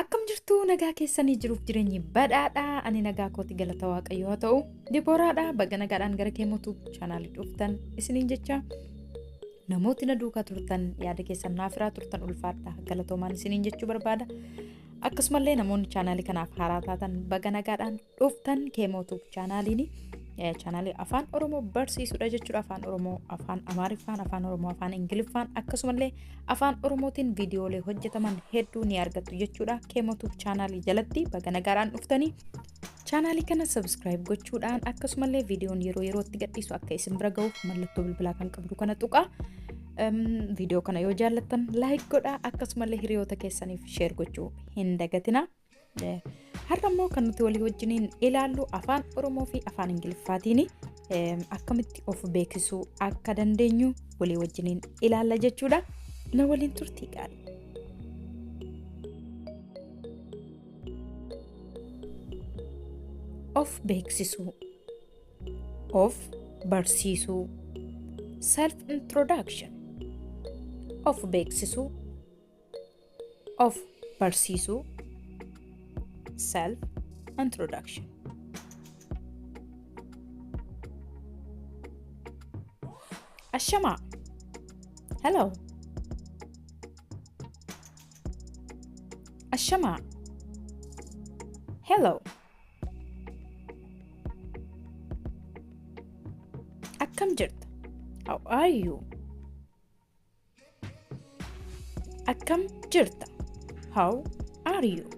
Akkam jirtu nagaa keessanii jiruuf jireenyi badhaadhaa ani nagaa kooti galata waaqayyoo haa ta'u Dibooraadha baga nagaadhaan gara Kemo Tube chaanaalii dhuftan isiniin jecha namooti na duukaa turtan yaada keessan naaf irraa turtan ulfaadha galatoomaan isiniin jechuu barbaada akkasumallee namoonni chaanaalii kanaaf haaraa taatan baga nagaadhaan dhuftan Kemo Tube chaanaaliini chaanaalii Afan Oromo barsiisuudha jechuudha Afan Oromo Afan Amaariffaan Afan Oromo Afan Ingiliffaan akkasumallee Afan Oromootiin viidiyoolee hojjetaman hedduu ni argattu jechuudha Kemo Tube chaanaalii jalatti baga nagaadhaan dhuftanii chaanaalii kana subscribe gochuudhaan akkasumallee viidiyoon yeroo yerootti gadhiisu akka isin bira ga'uuf mallattoo bilbilaa kan qabdu kana tuqaa viidiyoo kana yoo jaallattan like godhaa akkasumallee hiriyoota keessaniif share gochuu hin dagatinaa har'ammoo kan nuti walii wajjiniin ilaallu Afaan Oromoo fi Afaan Ingiliffaatiin akkamitti of beeksisuu akka dandeenyu walii wajjiniin ilaalla jechuudha. Na waliin turtii gaarii. Of beeksisuu, of barsiisuu, self introduction, of beeksisuu, of barsiisuu, self introduction. Ashama. Hello. Ashama. Hello. Akkam jirta? How are you? Akkam jirta? How are you?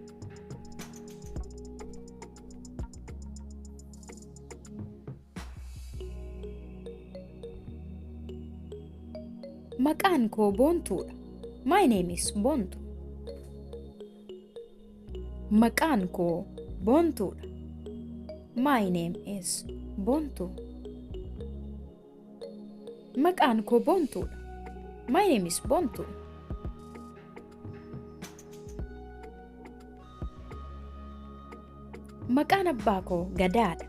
Maqaan koo Boontuudha. My name is Boontu. Maqaan koo Boontuudha. My name is Boontu. Maqaan koo Boontuudha. My name is Boontu. Maqaan abbaa koo Gadaadha.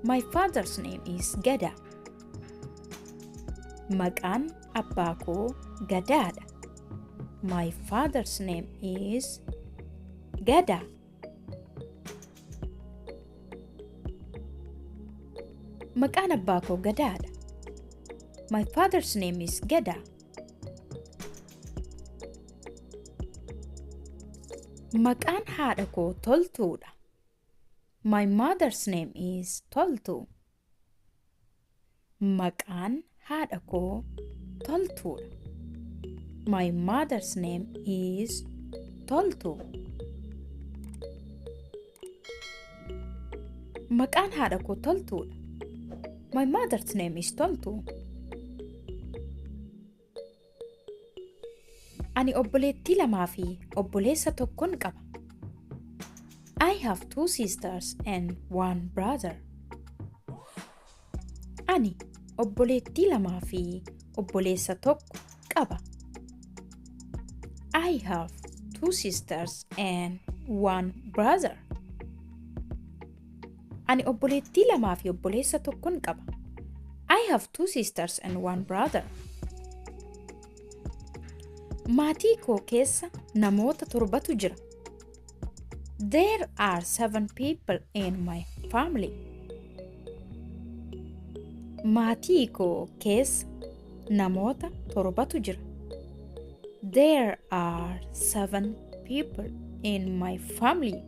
My father's name is Gada. Maqaan abbaa koo Gadaadha. My father's name is Gada. Maqaan abbaa koo Gadaadha. My father's name is Gada. Maqaan haadha koo Toltuudha. My mother's name is Toltu. Maqaan haadha koo Toltuudha. My mother's name is Toltu. Maqaan haadha koo Toltuudha. My mother's name is Toltu. Ani obboleettii lamaa fi obboleessa tokkon qaba. I have 2 sisters and 1 brother. Ani obboleettii lamaa fi obboleessa tokko qaba. I have 2 sisters and 1 brother. Ani obboleettii lamaa fi obboleessa tokkon qaba. I have 2 sisters and 1 brother. Maatii koo keessa namoota 7tu jira. There are 7 people in my family. Maatii koo keessa namoota 7tu jira. There are 7 people in my family.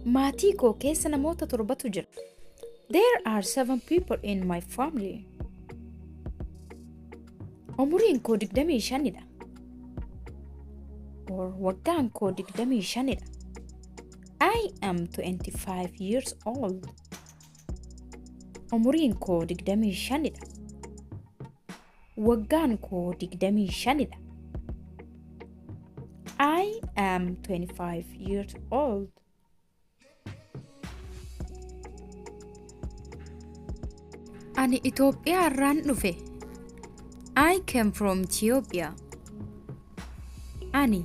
Maatii koo keessa namoota 7tu jira. There are 7 people in my family. Umuriin koo 25dha. Waggaan koo 25dha. I am 25 years old. Umuriin koo 25dha. Waggaan koo 25dha. I am 25 years old. Ani Itoophiyaa irraan dhufe. I came from Ethiopia. Ani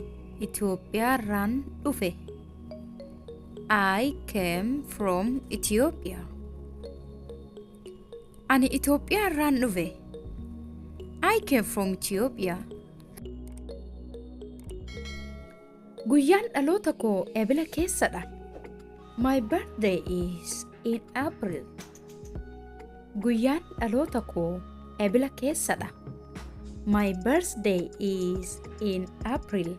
Itoophiyaa irraan dhufe. I came from Ethiopia. Ani Itoophiyaa irraan dhufe. I came from Ethiopia. Guyyaan dhaloota koo eebila keessadha. My birthday is in April. Guyyaan dhaloota koo eebila keessadha. My birthday is in April.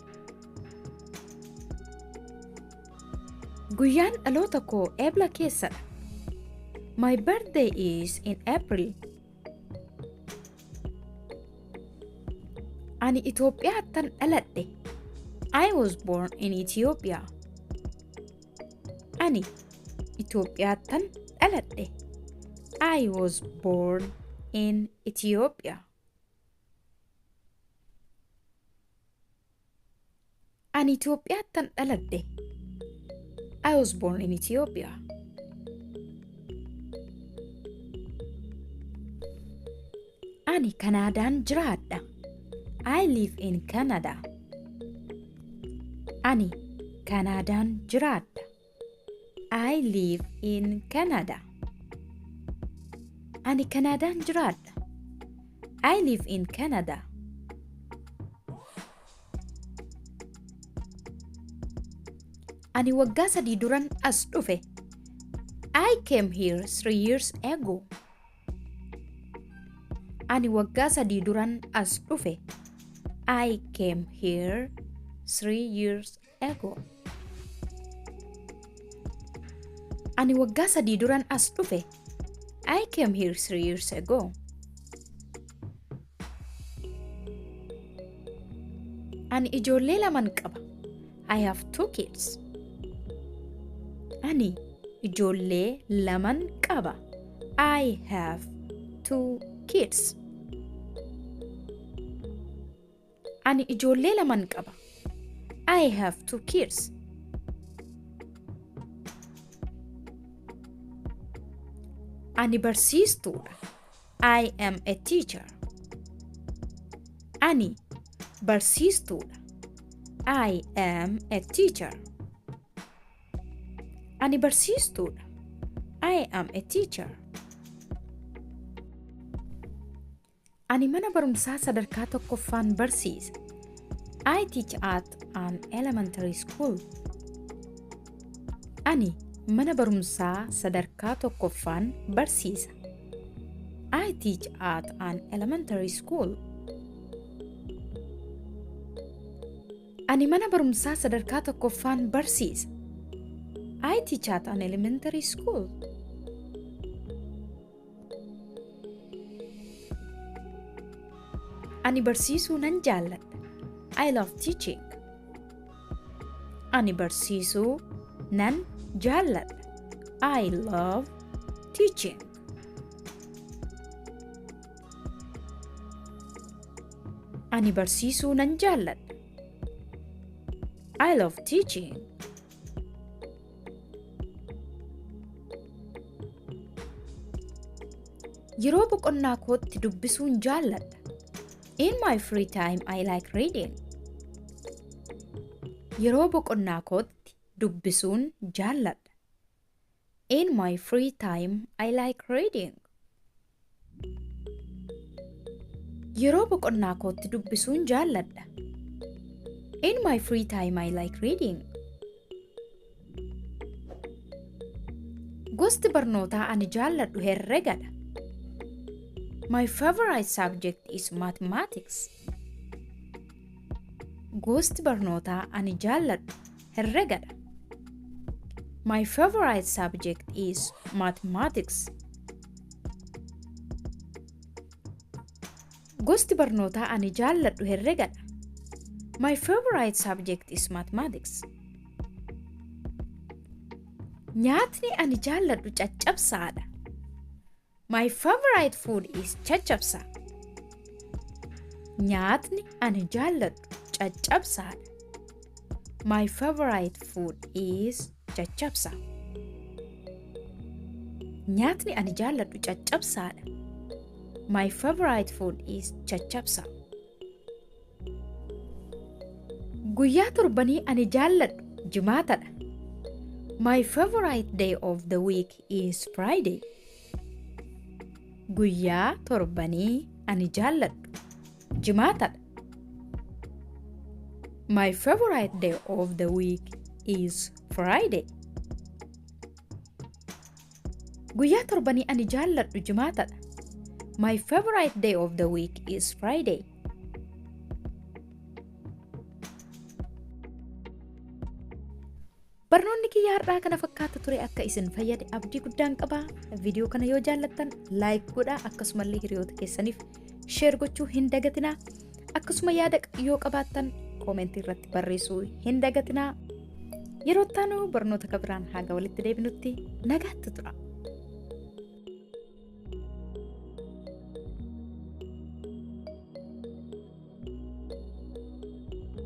Guyyaan dhaloota koo eebila keessadha. My birthday is in April. Ani Itoophiyaattan dhaladhe. I was born in Ethiopia. Ani Itoophiyaattan dhaladhe. I was born in Ethiopia. Ani Itoophiyaattan dhaladhe. I was born in Ethiopia. Ani Kanaadaan jiraadha. I live in Canada. Ani Kanaadaan jiraadha. I live in Canada. Ani Kanaadaan jiraadha. I live in Canada. Ani waggaa 3 duran as dhufe. I came here 3 years ago. Ani waggaa 3 duran as dhufe. I came here 3 years ago. Ani waggaa 3 duran as dhufe. I came here 3 years ago. Ani ijoollee 2 qaba. I have 2 kids. Ani ijoollee 2 qaba. I have 2 kids. Ani ijoollee 2 qaba. I have 2 kids. Ani barsiistuudha. I am a teacher. Ani barsiistuudha. I am a teacher. Ani barsiistuudha. I am a teacher. Ani mana barumsaa sadarkaa tokkoffaan barsiisa. I teach at an elementary school. Ani mana barumsaa sadarkaa tokkoffaan barsiisa. I teach at an elementary school. Ani mana barumsaa sadarkaa tokkoffaan barsiisa. I teach at an elementary school. Ani barsiisuu nan jaalladha. I love teaching. Ani barsiisuu nan jaalladha. I love teaching. Ani barsiisuu nan jaalladha. I love teaching. Yeroo boqonnaa kootti dubbisuun jaalladha. In my free time, I like reading. Yeroo boqonnaa kootti dubbisuun jaalladha. In my free time, I like reading. Yeroo boqonnaa kootti dubbisuun jaalladha. In my free time, I like reading. Gosti barnootaa ani jaalladhu herregadha. My favorite subject is mathematics. Gosti barnootaa ani jaalladhu herregadha. My favorite subject is mathematics. Gosti barnootaa ani jaalladhu herregadha. My favorite subject is mathematics. Nyaatni ani jaalladhu caccabsaadha. My favorite food is caccabsa. Nyaatni ani jaalladhu caccabsaadha. My favorite food is caccabsa. Nyaatni ani jaalladhu caccabsaadha. My favorite food is caccabsa. Guyyaa torbanii ani jaalladhu jimaatadha. My favorite day of the week is Friday. Guyyaa torbanii ani jaalladhu jimaatadha. My favorite day of the week is Friday. Guyyaa torbanii ani jaalladhu jimaatadha. My favorite day of the week is Friday. Barnoonni kiyyaa har'aa kana fakkaata ture akka isin fayyade abdii guddaan qaba. Viidiyoo kana yoo jaallattan like godhaa akkasumallee hiriyoota keessaniif share gochuu hin dagatinaa. Akkasuma yaada yoo qabaattan koomentii irratti barreessuu hin dagatinaa. Yeroo itti aanu barnoota kabiraan haga walitti deebinutti nagaatti tura.